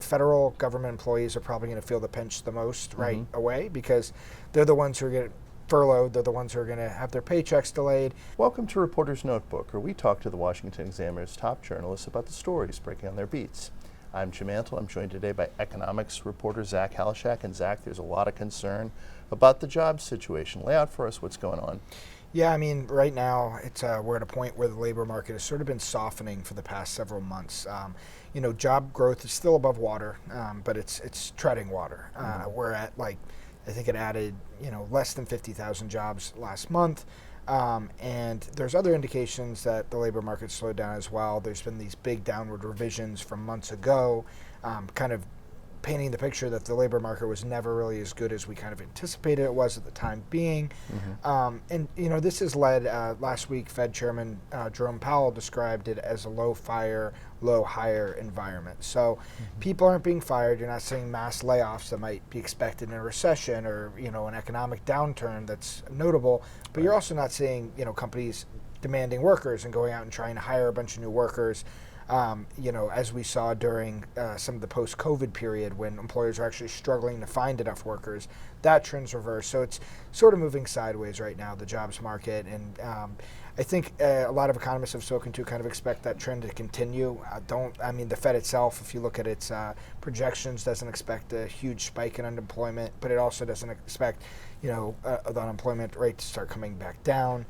federal government employees are probably going to feel the pinch the most right away, because they're the ones who are getting furloughed. They're the ones who are going to have their paychecks delayed. Welcome to Reporter's Notebook, where we talk to the Washington Examiner's top journalists about the stories breaking on their beats. I'm Jim Mantle. I'm joined today by economics reporter Zach Halaschak. And Zach, there's a lot of concern about the job situation. Lay out for us what's going on. Yeah, I mean, right now it's we're at a point where the labor market has sort of been softening for the past several months. Job growth is still above water, but it's treading water. We're at I think it added less than 50,000 jobs last month. And there's other indications that the labor market slowed down as well. There's been these big downward revisions from months ago, kind of painting the picture that the labor market was never really as good as we kind of anticipated it was at the time being. This has led, last week, Fed Chairman Jerome Powell described it as a low fire, low hire environment. So people aren't being fired. You're not seeing mass layoffs that might be expected in a recession or, an economic downturn that's notable, but you're also not seeing, companies demanding workers and going out and trying to hire a bunch of new workers. As we saw during some of the post-COVID period when employers are actually struggling to find enough workers, that trend's reversed. So it's sort of moving sideways right now, the jobs market. And I think a lot of economists I've spoken to kind of expect that trend to continue. The Fed itself, if you look at its projections, doesn't expect a huge spike in unemployment, but it also doesn't expect the unemployment rate to start coming back down.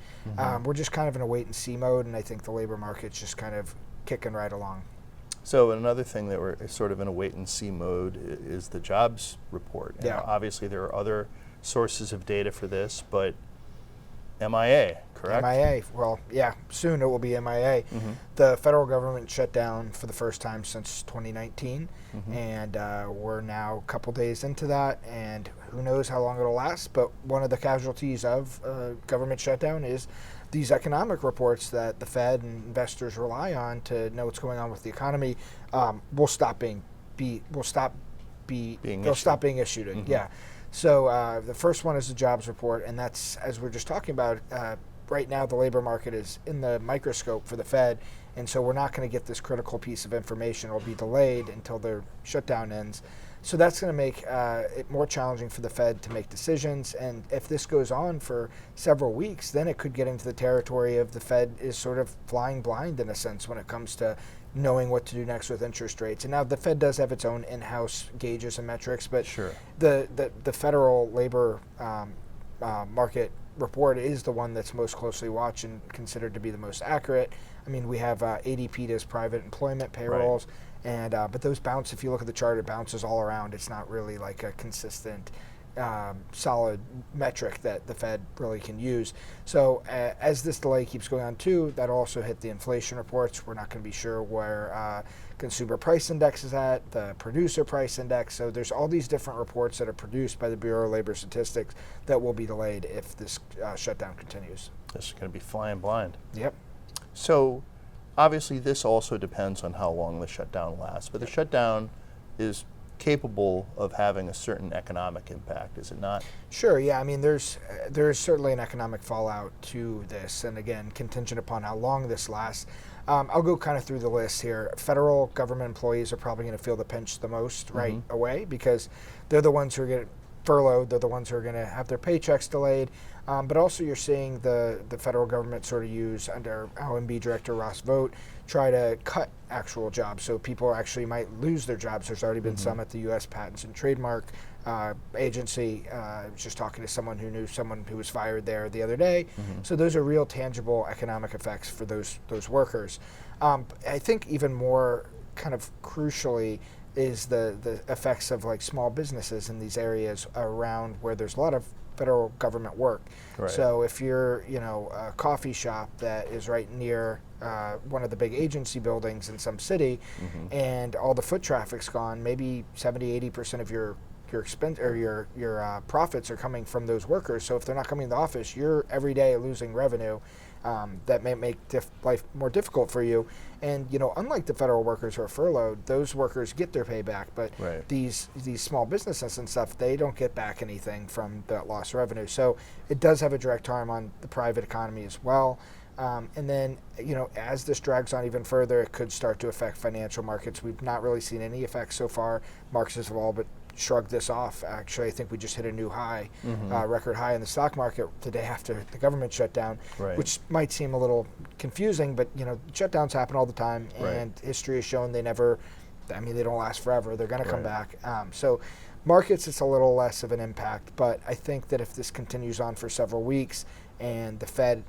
We're just kind of in a wait-and-see mode, and I think the labor market's just kind of kicking right along. So another thing that we're sort of in a wait-and-see mode is the jobs report. And obviously there are other sources of data for this, but MIA, correct? MIA, well, yeah, soon it will be MIA. The federal government shut down for the first time since 2019, and we're now a couple days into that, and who knows how long it'll last, but one of the casualties of government shutdown is these economic reports that the Fed and investors rely on to know what's going on with the economy will stop being issued. So the first one is the jobs report, and that's, as we're just talking about, right now the labor market is in the microscope for the Fed, and so we're not going to get this critical piece of information. It'll be delayed until their shutdown ends. So that's going to make it more challenging for the Fed to make decisions. And if this goes on for several weeks, then it could get into the territory of the Fed is sort of flying blind in a sense when it comes to knowing what to do next with interest rates. And now the Fed does have its own in-house gauges and metrics, but the federal labor market report is the one that's most closely watched and considered to be the most accurate. I mean, we have ADP does private employment payrolls. Right. And but those bounce, if you look at the chart, it bounces all around. It's not really like a consistent, solid metric that the Fed really can use. So as this delay keeps going on too, that'll also hit the inflation reports. We're not going to be sure where consumer price index is at, the producer price index. So there's all these different reports that are produced by the Bureau of Labor Statistics that will be delayed if this shutdown continues. This is going to be flying blind. Yep. So obviously, this also depends on how long the shutdown lasts, but the shutdown is capable of having a certain economic impact, is it not? Sure, yeah. I mean, there's certainly an economic fallout to this, and again, contingent upon how long this lasts. I'll go kind of through the list here. Federal government employees are probably going to feel the pinch the most right away, because they're the ones who are getting furloughed. They're the ones who are going to have their paychecks delayed. But also you're seeing the federal government sort of use, under OMB Director Ross Vogt, try to cut actual jobs. So people actually might lose their jobs. There's already been some at the U.S. Patents and Trademark Agency. I was just talking to someone who knew someone who was fired there the other day. So those are real tangible economic effects for those workers. I think even more kind of crucially is the effects of like small businesses in these areas around where there's a lot of federal government work. Right. So if you're, a coffee shop that is right near one of the big agency buildings in some city, and all the foot traffic's gone, maybe 70-80% of your expense or your profits are coming from those workers. So if they're not coming to the office, you're every day losing revenue. That may make life more difficult for you. And unlike the federal workers who are furloughed, those workers get their pay back, but these small businesses and stuff, they don't get back anything from that lost revenue. So it does have a direct harm on the private economy as well. And then, as this drags on even further, it could start to affect financial markets. We've not really seen any effects so far. Markets have all but shrugged this off. Actually, I think we just hit a new high, record high in the stock market the day after the government shutdown, which might seem a little confusing, but shutdowns happen all the time, and history has shown they don't last forever. They're going to come back. So markets, it's a little less of an impact, but I think that if this continues on for several weeks and the Fed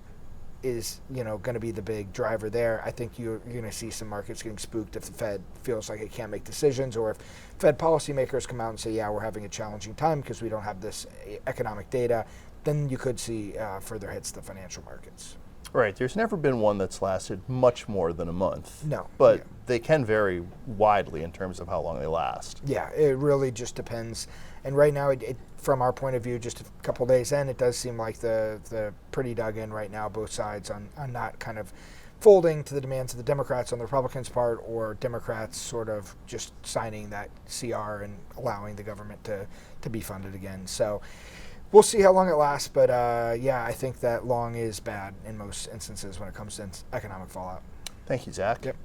is going to be the big driver there, I think you're going to see some markets getting spooked if the Fed feels like it can't make decisions, or if Fed policymakers come out and say, yeah, we're having a challenging time because we don't have this economic data, then you could see further hits to the financial markets. Right. There's never been one that's lasted much more than a month. No. But they can vary widely in terms of how long they last. Yeah, it really just depends. And right now, from our point of view, just a couple days in, it does seem like the pretty dug in right now, both sides, on not kind of folding to the demands of the Democrats on the Republicans' part, or Democrats sort of just signing that CR and allowing the government to be funded again. So we'll see how long it lasts, but I think that long is bad in most instances when it comes to economic fallout. Thank you, Zach. Yep.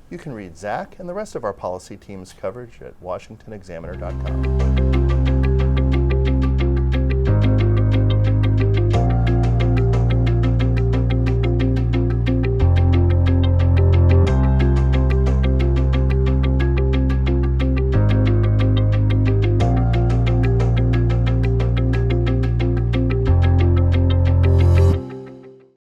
You can read Zach and the rest of our policy team's coverage at washingtonexaminer.com.